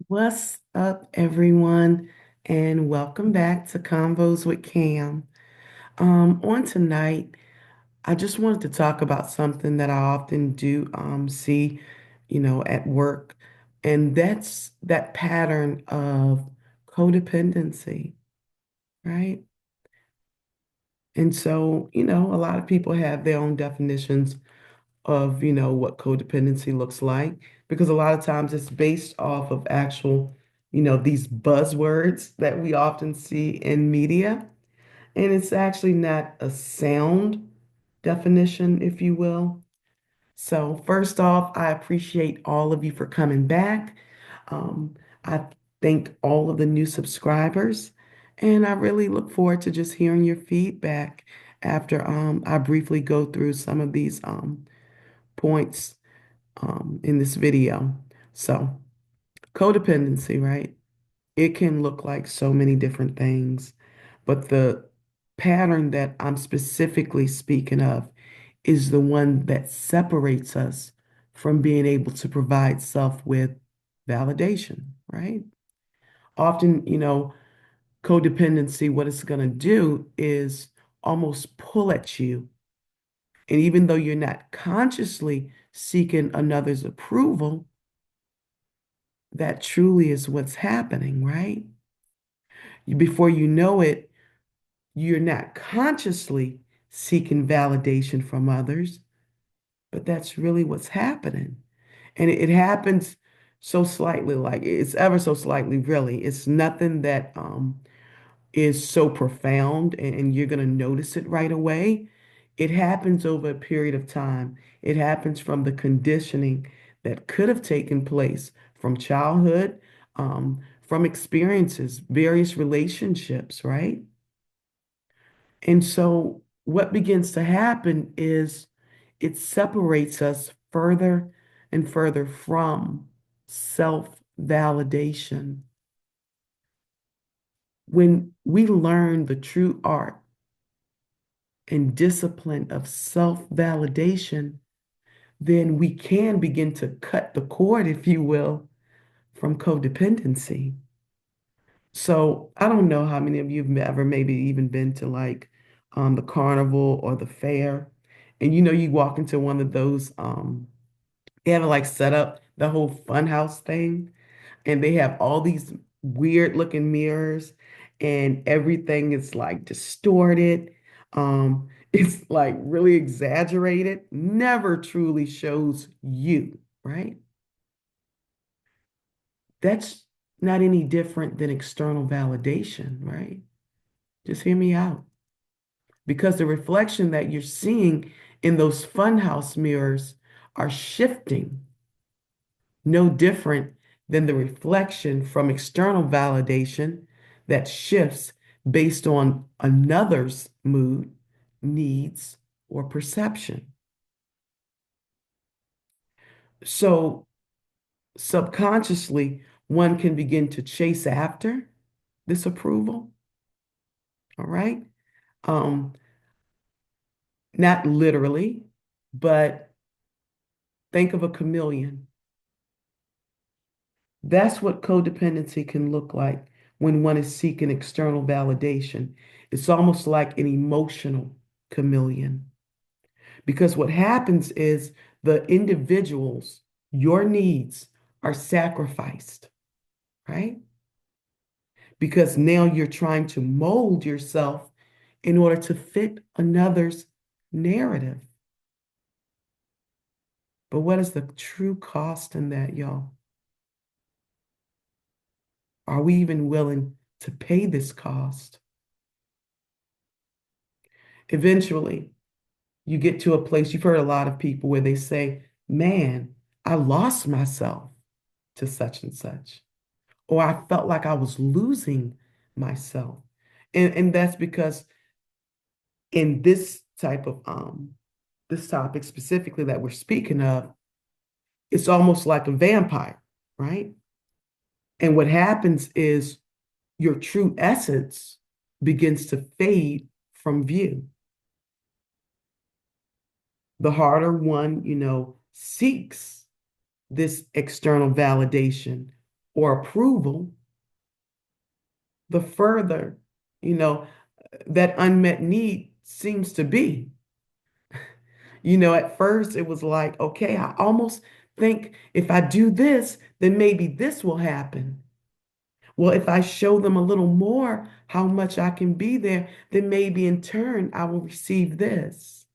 What's up, everyone? And welcome back to Convos with Cam. On tonight, I just wanted to talk about something that I often do see, at work, and that's that pattern of codependency, right? And so, a lot of people have their own definitions of, what codependency looks like, because a lot of times it's based off of actual, these buzzwords that we often see in media. And it's actually not a sound definition, if you will. So, first off, I appreciate all of you for coming back. I thank all of the new subscribers, and I really look forward to just hearing your feedback after I briefly go through some of these points in this video. So, codependency, right? It can look like so many different things, but the pattern that I'm specifically speaking of is the one that separates us from being able to provide self with validation, right? Often, codependency, what it's going to do is almost pull at you. And even though you're not consciously seeking another's approval, that truly is what's happening, right? Before you know it, you're not consciously seeking validation from others, but that's really what's happening. And it happens so slightly, like it's ever so slightly, really. It's nothing that is so profound and you're going to notice it right away. It happens over a period of time. It happens from the conditioning that could have taken place from childhood, from experiences, various relationships, right? And so what begins to happen is it separates us further and further from self-validation. When we learn the true art and discipline of self-validation, then we can begin to cut the cord, if you will, from codependency. So I don't know how many of you have ever maybe even been to like the carnival or the fair. And you walk into one of those, they have it like set up the whole fun house thing, and they have all these weird looking mirrors, and everything is like distorted. It's like really exaggerated, never truly shows you, right? That's not any different than external validation, right? Just hear me out. Because the reflection that you're seeing in those funhouse mirrors are shifting, no different than the reflection from external validation that shifts based on another's mood, needs, or perception. So subconsciously, one can begin to chase after this approval, all right? Um, Not literally, but think of a chameleon. That's what codependency can look like when one is seeking external validation. It's almost like an emotional chameleon. Because what happens is the individuals, your needs are sacrificed, right? Because now you're trying to mold yourself in order to fit another's narrative. But what is the true cost in that, y'all? Are we even willing to pay this cost? Eventually, you get to a place, you've heard a lot of people where they say, man, I lost myself to such and such, or I felt like I was losing myself. And that's because in this topic specifically that we're speaking of, it's almost like a vampire, right? And what happens is your true essence begins to fade from view. The harder one, seeks this external validation or approval, the further, you know, that unmet need seems to be. At first it was like, okay, I almost think if I do this, then maybe this will happen. Well, if I show them a little more how much I can be there, then maybe in turn I will receive this.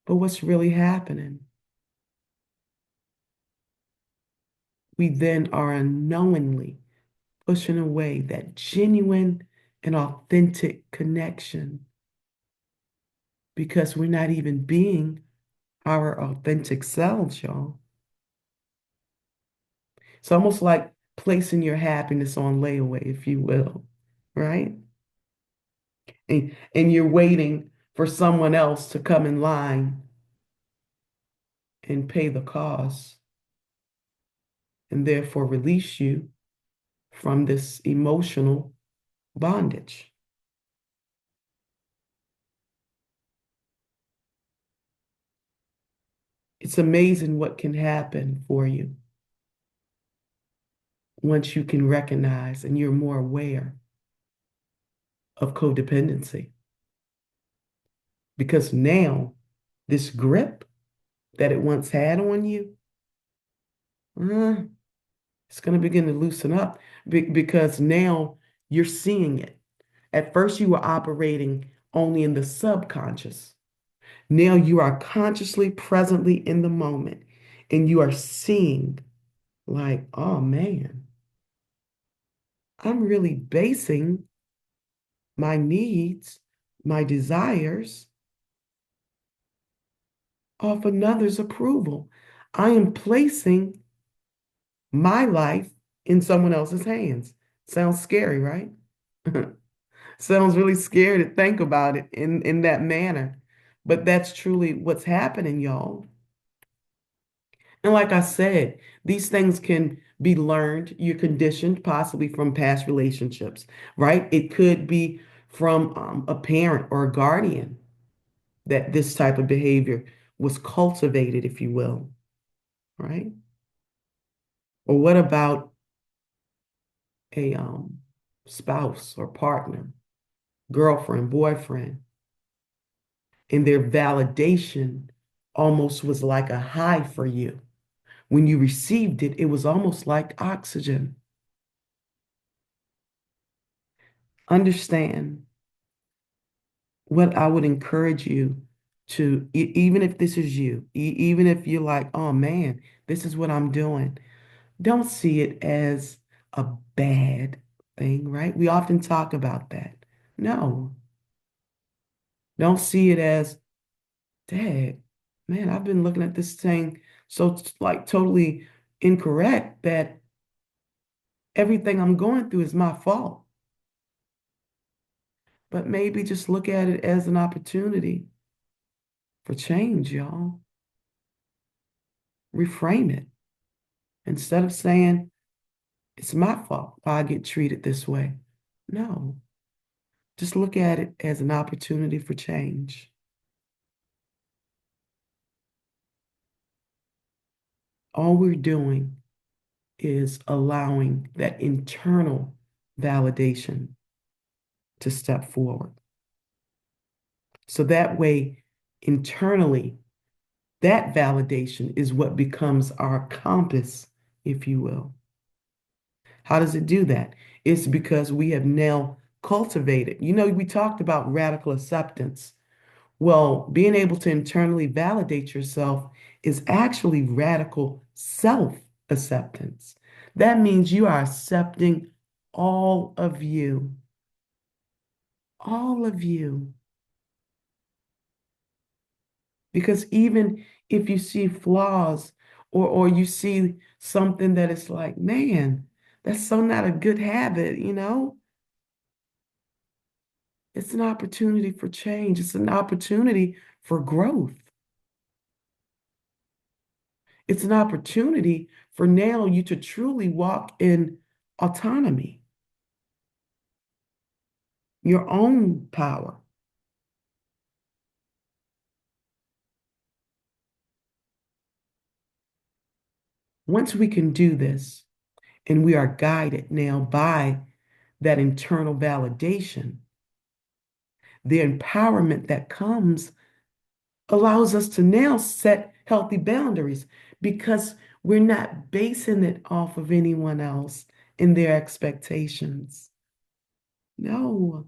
But what's really happening? We then are unknowingly pushing away that genuine and authentic connection because we're not even being our authentic selves, y'all. It's almost like placing your happiness on layaway, if you will, right? And you're waiting for someone else to come in line and pay the cost and therefore release you from this emotional bondage. It's amazing what can happen for you once you can recognize and you're more aware of codependency. Because now, this grip that it once had on you, uh, it's going to begin to loosen up because now you're seeing it. At first, you were operating only in the subconscious. Now you are consciously, presently in the moment, and you are seeing, like, oh man, I'm really basing my needs, my desires off another's approval. I am placing my life in someone else's hands. Sounds scary, right? Sounds really scary to think about it in that manner. But that's truly what's happening, y'all. And like I said, these things can be learned. You're conditioned possibly from past relationships, right? It could be from a parent or a guardian that this type of behavior was cultivated, if you will, right? Or what about a spouse or partner, girlfriend, boyfriend, and their validation almost was like a high for you. When you received it, it was almost like oxygen. Understand what I would encourage you to, even if this is you, even if you're like, oh man, this is what I'm doing, don't see it as a bad thing, right? We often talk about that. No, don't see it as, dad, man, I've been looking at this thing so like totally incorrect that everything I'm going through is my fault. But maybe just look at it as an opportunity for change, y'all. Reframe it. Instead of saying, it's my fault I get treated this way. No, just look at it as an opportunity for change. All we're doing is allowing that internal validation to step forward. So that way, internally, that validation is what becomes our compass, if you will. How does it do that? It's because we have now cultivated. We talked about radical acceptance. Well, being able to internally validate yourself is actually radical self-acceptance. That means you are accepting all of you, all of you. Because even if you see flaws or you see something that is like, man, that's so not a good habit. It's an opportunity for change. It's an opportunity for growth. It's an opportunity for now you to truly walk in autonomy, your own power. Once we can do this, and we are guided now by that internal validation, the empowerment that comes allows us to now set healthy boundaries because we're not basing it off of anyone else and their expectations. No,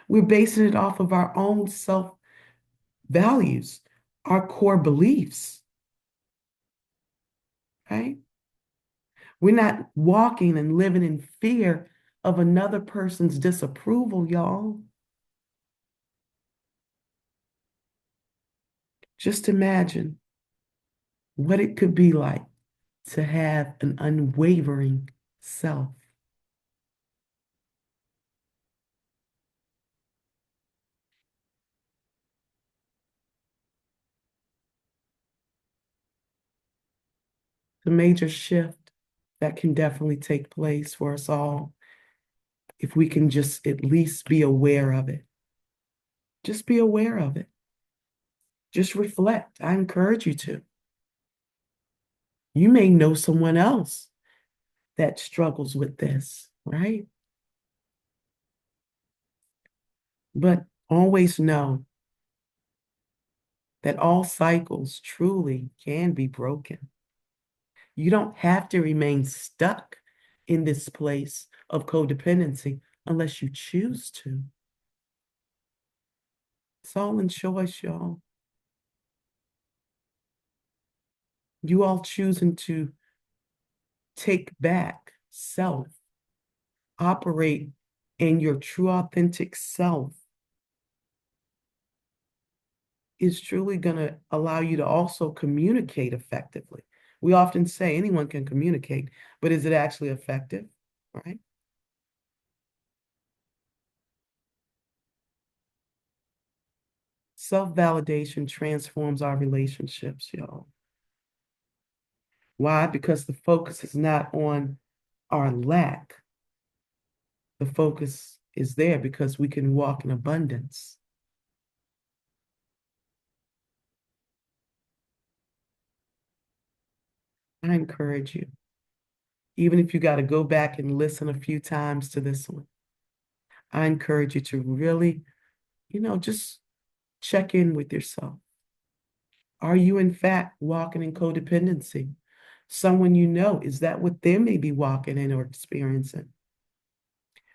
we're basing it off of our own self values, our core beliefs, right? We're not walking and living in fear of another person's disapproval, y'all. Just imagine what it could be like to have an unwavering self. The major shift that can definitely take place for us all if we can just at least be aware of it. Just be aware of it. Just reflect. I encourage you to. You may know someone else that struggles with this, right? But always know that all cycles truly can be broken. You don't have to remain stuck in this place of codependency unless you choose to. It's all in choice, y'all. You all choosing to take back self, operate in your true, authentic self is truly going to allow you to also communicate effectively. We often say anyone can communicate, but is it actually effective? Right? Self-validation transforms our relationships, y'all. Why? Because the focus is not on our lack. The focus is there because we can walk in abundance. I encourage you, even if you got to go back and listen a few times to this one, I encourage you to really, just check in with yourself. Are you, in fact, walking in codependency? Someone you know, is that what they may be walking in or experiencing?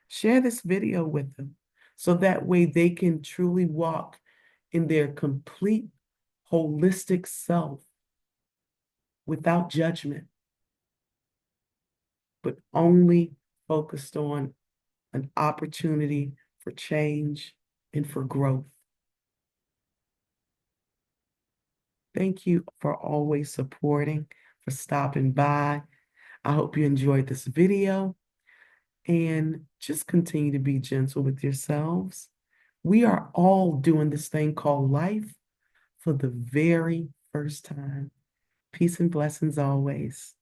Share this video with them so that way they can truly walk in their complete, holistic self without judgment, but only focused on an opportunity for change and for growth. Thank you for always supporting, for stopping by. I hope you enjoyed this video and just continue to be gentle with yourselves. We are all doing this thing called life for the very first time. Peace and blessings always.